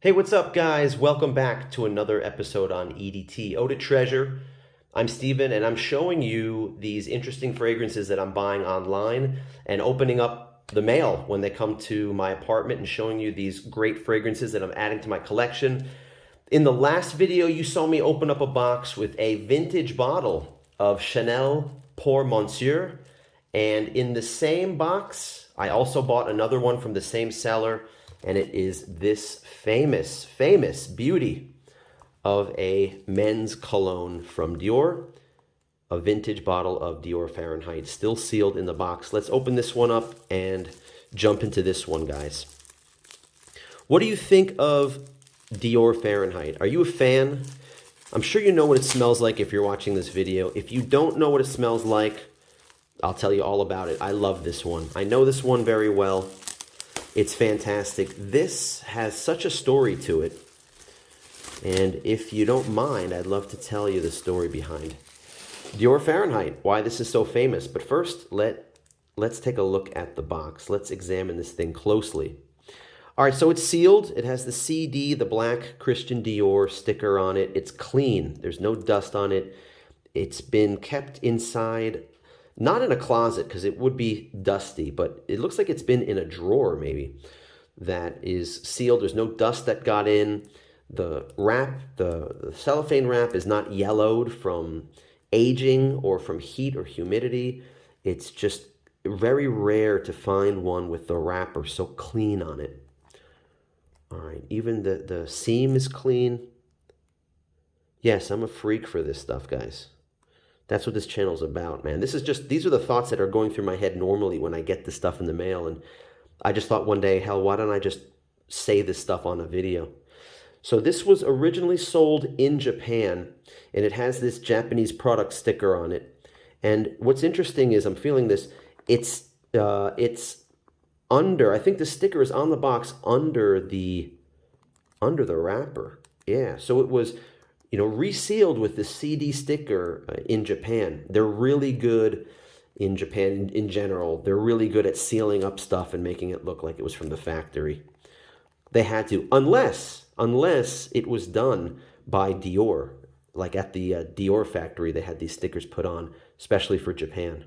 Hey, what's up, guys? Welcome back to another episode on EDT, Eau de Treasure. I'm Steven, and I'm showing you these interesting fragrances that I'm buying online and opening up the mail when they come to my apartment and showing you these great fragrances that I'm adding to my collection. In the last video, you saw me open up a box with a vintage bottle of Chanel Pour Monsieur, and in the same box, I also bought another one from the same seller, and it is this famous beauty of a men's cologne from Dior, a vintage bottle of Dior Fahrenheit, still sealed in the box. Let's open this one up and jump into this one, guys. What do you think of Dior Fahrenheit? Are you a fan? I'm sure you know what it smells like if you're watching this video. If you don't know what it smells like, I'll tell you all about it. I love this one. I know this one very well. It's fantastic. This has such a story to it. And if you don't mind, I'd love to tell you the story behind Dior Fahrenheit, why this is so famous. But first, let's take a look at the box. Let's examine this thing closely. All right, so it's sealed. It has the CD, the black Christian Dior sticker on it. It's clean. There's no dust on it. It's been kept inside, not in a closet because it would be dusty, but it looks like it's been in a drawer maybe that is sealed. There's no dust that got in. The wrap, the cellophane wrap is not yellowed from aging or from heat or humidity. It's just very rare to find one with the wrapper so clean on it. All right, even the seam is clean. Yes, I'm a freak for this stuff, guys. That's what this channel's about, man. These are the thoughts that are going through my head normally when I get this stuff in the mail. And I just thought one day, hell, why don't I just say this stuff on a video? So this was originally sold in Japan, and it has this Japanese product sticker on it. And what's interesting is I'm feeling this. It's under, I think the sticker is on the box under the wrapper. Yeah, so it was, resealed with the CD sticker in Japan. They're really good in Japan in general. They're really good at sealing up stuff and making it look like it was from the factory. They had to, unless it was done by Dior. Like at the Dior factory, they had these stickers put on, especially for Japan.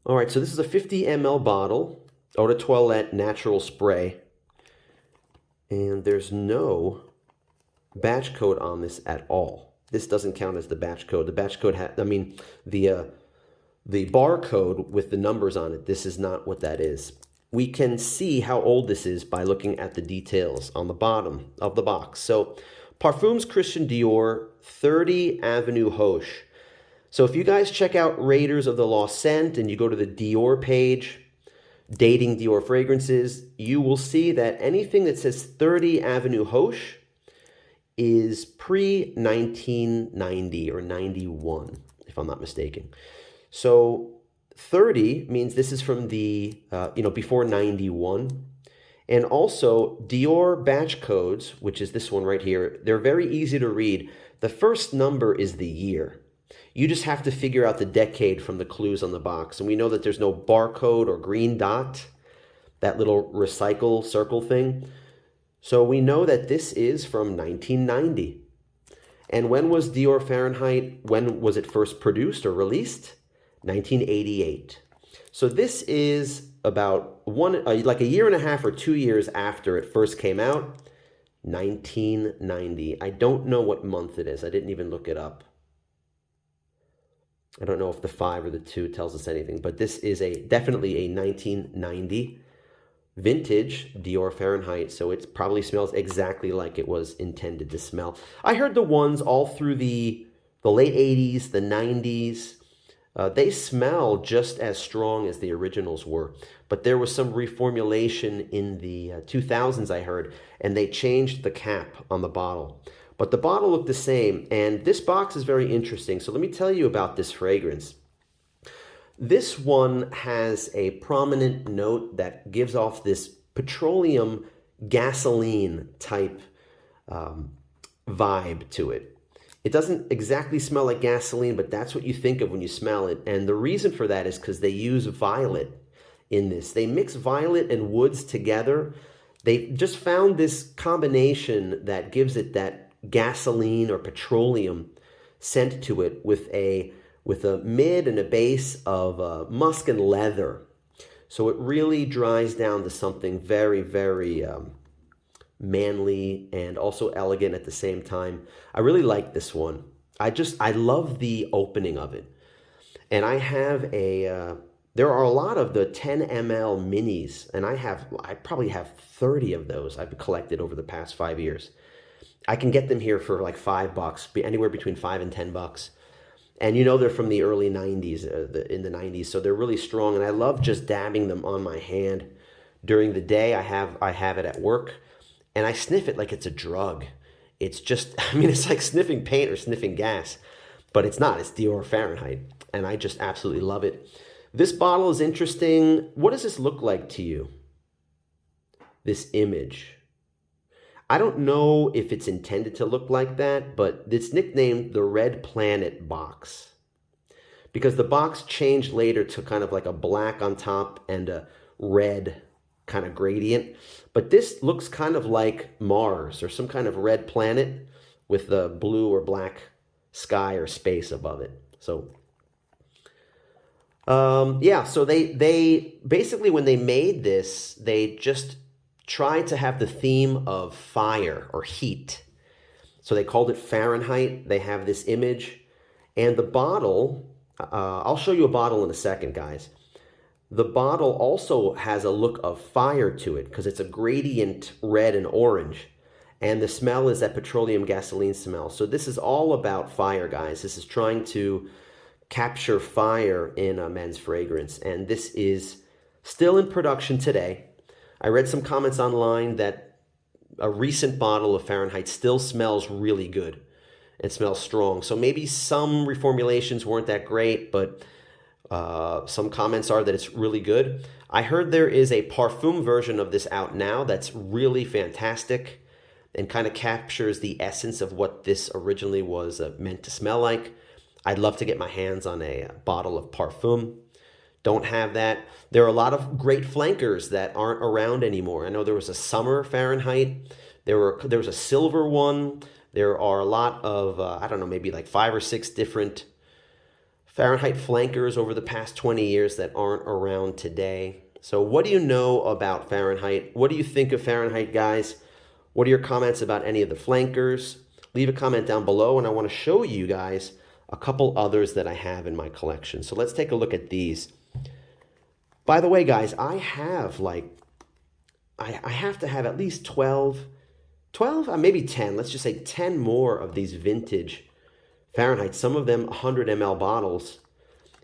All right, so this is a 50 ml bottle, eau de toilette natural spray. And there's no batch code on this at all. This doesn't count as the batch code. The batch code the barcode with the numbers on it, this is not what that is. We can see how old this is by looking at the details on the bottom of the box. So, Parfums Christian Dior, 30 Avenue Hoche. So if you guys check out Raiders of the Lost Scent and you go to the Dior page, dating Dior fragrances, you will see that anything that says 30 Avenue Hoche is pre-1990 or 91, if I'm not mistaken. So 30 means this is from the, before 91. And also Dior batch codes, which is this one right here, they're very easy to read. The first number is the year. You just have to figure out the decade from the clues on the box. And we know that there's no barcode or green dot, that little recycle circle thing. So we know that this is from 1990. And when was Dior Fahrenheit, when was it first produced or released? 1988. So this is about like a year and a half or 2 years after it first came out, 1990. I don't know what month it is. I didn't even look it up. I don't know if the 5 or the 2 tells us anything, but this is definitely a 1990 vintage Dior Fahrenheit, so it probably smells exactly like it was intended to smell. I heard the ones all through the late 80s, the 90s, they smell just as strong as the originals were, but there was some reformulation in the 2000s, I heard, and they changed the cap on the bottle. But the bottle looked the same, and this box is very interesting. So let me tell you about this fragrance. This one has a prominent note that gives off this petroleum gasoline type vibe to it. It doesn't exactly smell like gasoline, but that's what you think of when you smell it. And the reason for that is because they use violet in this. They mix violet and woods together They just found this combination that gives it that gasoline or petroleum scent to it with a mid and a base of musk and leather. So it really dries down to something very, very manly and also elegant at the same time. I really like this one. I love the opening of it. And I have there are a lot of the 10 ml minis, and I probably have 30 of those I've collected over the past 5 years. I can get them here for like $5, anywhere between $5 and $10. And you know they're from the early 90s, in the 90s, so they're really strong. And I love just dabbing them on my hand during the day. I have it at work, and I sniff it like it's a drug. It's just, I mean, it's like sniffing paint or sniffing gas, but it's not. It's DIOR Fahrenheit, and I just absolutely love it. This bottle is interesting. What does this look like to you? This image. I don't know if it's intended to look like that, but it's nicknamed the Red Planet box because the box changed later to kind of like a black on top and a red kind of gradient. But this looks kind of like Mars or some kind of red planet with the blue or black sky or space above it. So yeah, so they basically, when they made this, they just tried to have the theme of fire or heat. So they called it Fahrenheit. They have this image. And the bottle, I'll show you a bottle in a second, guys. The bottle also has a look of fire to it because it's a gradient red and orange. And the smell is that petroleum gasoline smell. So this is all about fire, guys. This is trying to capture fire in a men's fragrance. And this is still in production today. I read some comments online that a recent bottle of Fahrenheit still smells really good. It smells strong. So maybe some reformulations weren't that great, but some comments are that it's really good. I heard there is a parfum version of this out now that's really fantastic and kind of captures the essence of what this originally was meant to smell like. I'd love to get my hands on a bottle of parfum. Don't have that. There are a lot of great flankers that aren't around anymore. I know there was a summer Fahrenheit. There was a silver one. There are a lot of, I don't know, maybe like 5 or 6 different Fahrenheit flankers over the past 20 years that aren't around today. So what do you know about Fahrenheit? What do you think of Fahrenheit, guys? What are your comments about any of the flankers? Leave a comment down below, and I want to show you guys a couple others that I have in my collection. So let's take a look at these. By the way, guys, I have I have to have at least 12, maybe 10, let's just say 10 more of these vintage Fahrenheit, some of them 100 ml bottles,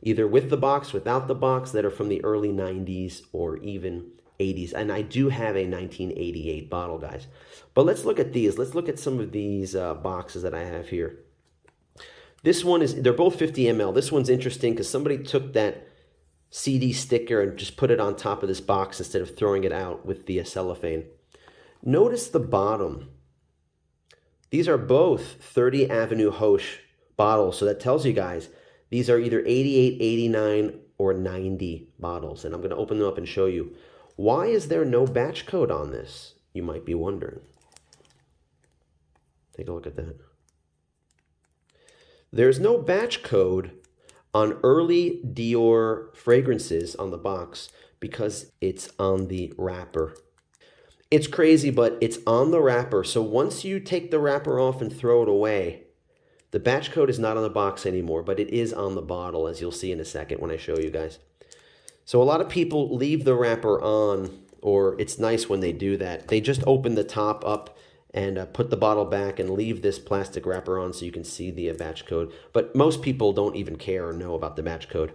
either with the box, without the box, that are from the early 90s or even 80s. And I do have a 1988 bottle, guys. But let's look at these. Let's look at some of these boxes that I have here. This one is, they're both 50 ml. This one's interesting because somebody took that CD sticker and just put it on top of this box instead of throwing it out with the cellophane. Notice the bottom. These are both 30 Avenue Hoche bottles. So that tells you guys, these are either 88, 89, or 90 bottles. And I'm going to open them up and show you. Why is there no batch code on this? You might be wondering. Take a look at that. There's no batch code on early DIOR fragrances on the box because it's on the wrapper. It's crazy, but it's on the wrapper. So once you take the wrapper off and throw it away, the batch code is not on the box anymore, but it is on the bottle, as you'll see in a second when I show you guys. So a lot of people leave the wrapper on, or it's nice when they do that. They just open the top up and put the bottle back and leave this plastic wrapper on so you can see the batch code. But most people don't even care or know about the batch code.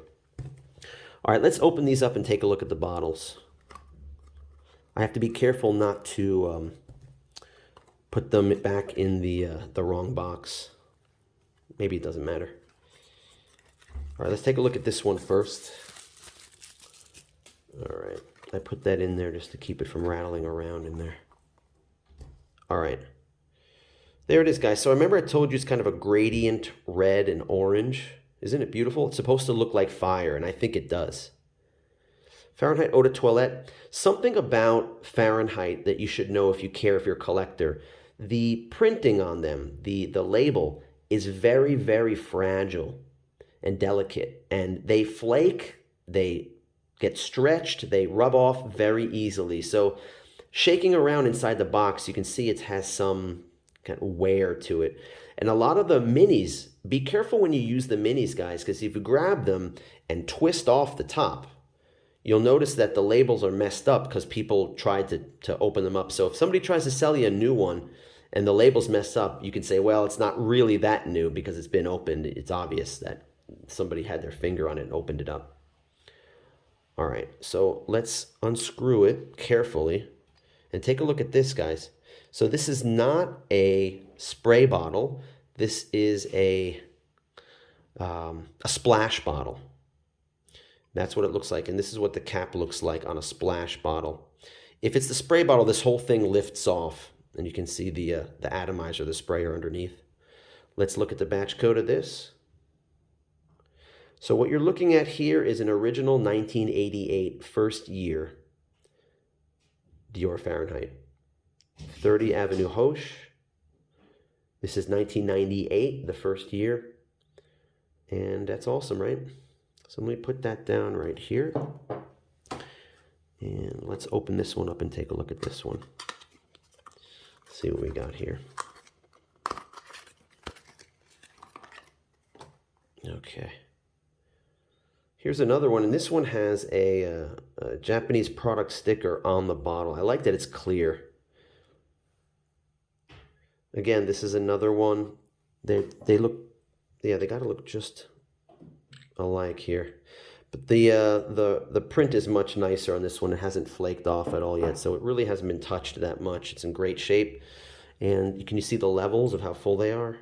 All right, let's open these up and take a look at the bottles. I have to be careful not to put them back in the wrong box. Maybe it doesn't matter. All right, let's take a look at this one first. All right, I put that in there just to keep it from rattling around in there. All right, there it is, guys. So remember I told you it's kind of a gradient red and orange. Isn't it beautiful? It's supposed to look like fire, and I think it does. Fahrenheit Eau de Toilette. Something about Fahrenheit that you should know if you care, if you're a collector. The printing on them, the label, is very, very fragile and delicate. And they flake, they get stretched, they rub off very easily. So shaking around inside the box, you can see it has some kind of wear to it. And a lot of the minis, be careful when you use the minis, guys, because if you grab them and twist off the top, you'll notice that the labels are messed up because people tried to open them up. So if somebody tries to sell you a new one and the label's messed up, you can say, well, it's not really that new because it's been opened. It's obvious that somebody had their finger on it and opened it up. All right, so let's unscrew it carefully and take a look at this, guys. So this is not a spray bottle. This is a splash bottle. That's what it looks like, and this is what the cap looks like on a splash bottle. If it's the spray bottle, this whole thing lifts off, and you can see the atomizer, the sprayer underneath. Let's look at the batch code of this. So what you're looking at here is an original 1988 first year DIOR Fahrenheit. 30 Avenue Hoche. This is 1998, the first year. And that's awesome, right? So let me put that down right here. And let's open this one up and take a look at this one. See what we got here. Okay. Here's another one, and this one has a Japanese product sticker on the bottle. I like that it's clear. Again, this is another one. They look, yeah, they gotta look just alike here. But the print is much nicer on this one. It hasn't flaked off at all yet, so it really hasn't been touched that much. It's in great shape. And can you see the levels of how full they are?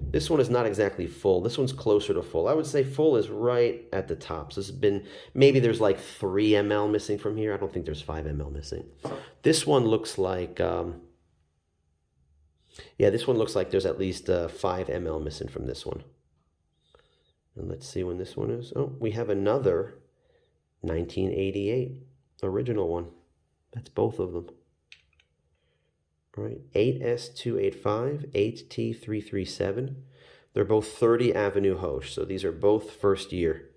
This one is not exactly full. This one's closer to full. I would say full is right at the top. So this has been, maybe there's like 3 ml missing from here. I don't think there's 5 ml missing. This one looks like, yeah, this one looks like there's at least 5 ml missing from this one. And let's see when this one is. Oh, we have another 1988 original one. That's both of them. All right, 8S285, 8T337. They're both 30 Avenue Hoche, so these are both first year,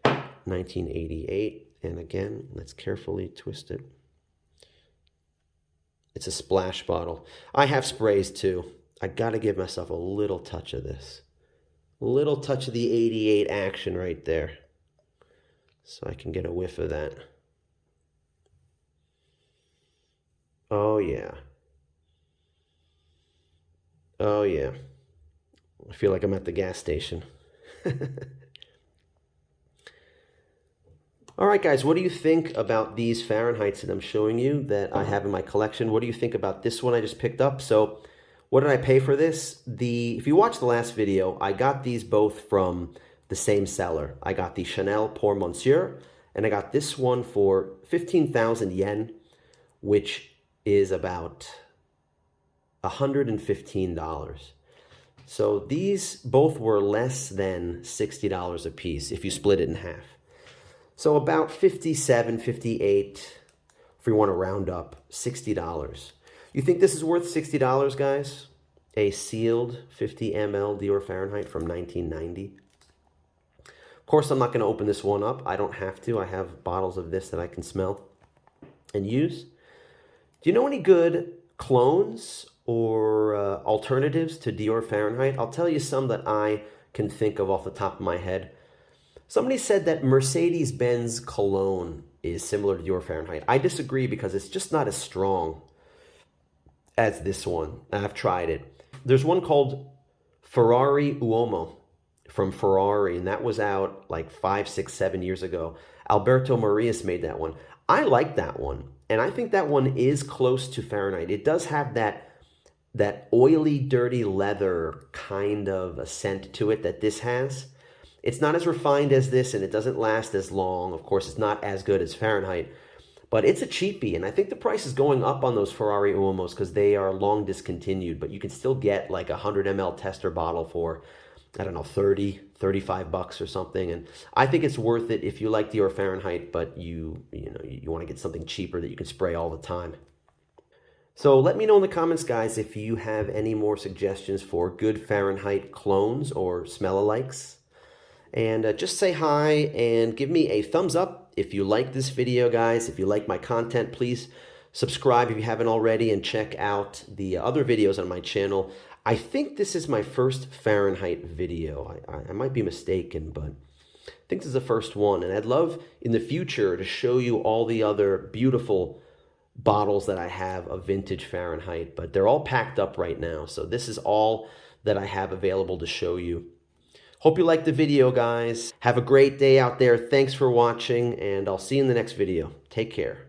1988. And again, let's carefully twist it. It's a splash bottle. I have sprays too. I gotta give myself a little touch of this. A little touch of the 88 action right there. So I can get a whiff of that. Oh yeah. Oh yeah, I feel like I'm at the gas station. All right, guys, what do you think about these Fahrenheits that I'm showing you that I have in my collection? What do you think about this one I just picked up? So what did I pay for this? If you watched the last video, I got these both from the same seller. I got the Chanel Pour Monsieur, and I got this one for 15,000 yen, which is about $115. So these both were less than $60 a piece if you split it in half. So about 57, 58, if we want to round up, $60. You think this is worth $60, guys? A sealed 50 ml DIOR Fahrenheit from 1990. Of course, I'm not going to open this one up. I don't have to. I have bottles of this that I can smell and use. Do you know any good clones or alternatives to DIOR Fahrenheit? I'll tell you some that I can think of off the top of my head. Somebody said that Mercedes-Benz cologne is similar to DIOR Fahrenheit. I disagree because it's just not as strong as this one. I've tried it. There's one called Ferrari Uomo from Ferrari, and that was out like 5, 6, 7 years ago. Alberto Marias made that one. I like that one, and I think that one is close to Fahrenheit. It does have that oily, dirty leather kind of a scent to it that this has. It's not as refined as this, and it doesn't last as long. Of course, it's not as good as Fahrenheit, but it's a cheapie, and I think the price is going up on those Ferrari Uomos because they are long discontinued, but you can still get like a 100 ml tester bottle for I don't know, 30, 35 bucks or something. And I think it's worth it if you like DIOR Fahrenheit, but you want to get something cheaper that you can spray all the time. So let me know in the comments, guys, if you have any more suggestions for good Fahrenheit clones or smell-alikes. And just say hi and give me a thumbs up if you like this video, guys. If you like my content, please subscribe if you haven't already and check out the other videos on my channel. I think this is my first Fahrenheit video. I might be mistaken, but I think this is the first one. And I'd love in the future to show you all the other beautiful bottles that I have of vintage Fahrenheit, but they're all packed up right now. So this is all that I have available to show you. Hope you liked the video, guys. Have a great day out there. Thanks for watching, and I'll see you in the next video. Take care.